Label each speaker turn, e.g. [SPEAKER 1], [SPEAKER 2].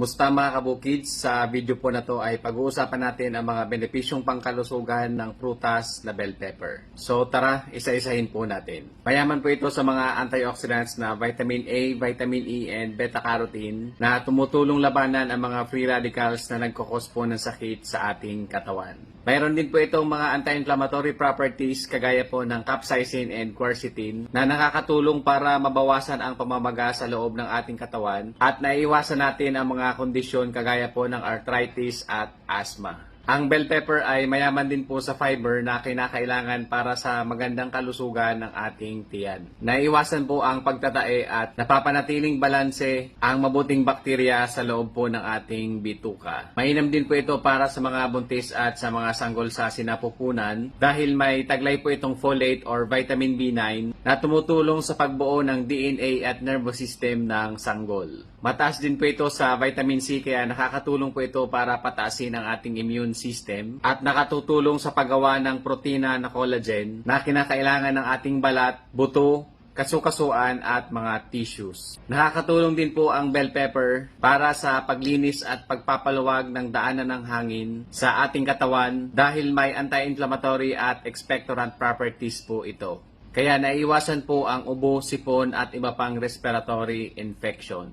[SPEAKER 1] Kumusta mga kabukids? Sa video po na to ay pag-uusapan natin ang mga benepisyong pangkalusugan ng prutas na bell pepper. So tara, isa-isahin po natin. Mayaman po ito sa mga antioxidants na vitamin A, vitamin E, and beta-carotene na tumutulong labanan ang mga free radicals na nagkukos po ng sakit sa ating katawan. Mayroon din po itong mga anti-inflammatory properties kagaya po ng capsaicin and quercetin na nakakatulong para mabawasan ang pamamaga sa loob ng ating katawan at naiiwasan natin ang mga kondisyon kagaya po ng arthritis at asthma. Ang bell pepper ay mayaman din po sa fiber na kinakailangan para sa magandang kalusugan ng ating tiyan. Naiiwasan po ang pagtatae at napapanatiling balanse ang mabuting bakterya sa loob po ng ating bituka. Mainam din po ito para sa mga buntis at sa mga sanggol sa sinapupunan dahil may taglay po itong folate or vitamin B9 na tumutulong sa pagbuo ng DNA at nervous system ng sanggol. Mataas din po ito sa vitamin C kaya nakakatulong po ito para pataasin ang ating immune system at nakatutulong sa paggawa ng protina na collagen na kinakailangan ng ating balat, buto, kasukasuan at mga tissues. Nakakatulong din po ang bell pepper para sa paglinis at pagpapaluwag ng daanan ng hangin sa ating katawan dahil may anti-inflammatory at expectorant properties po ito. Kaya naiiwasan po ang ubo, sipon at iba pang respiratory infection.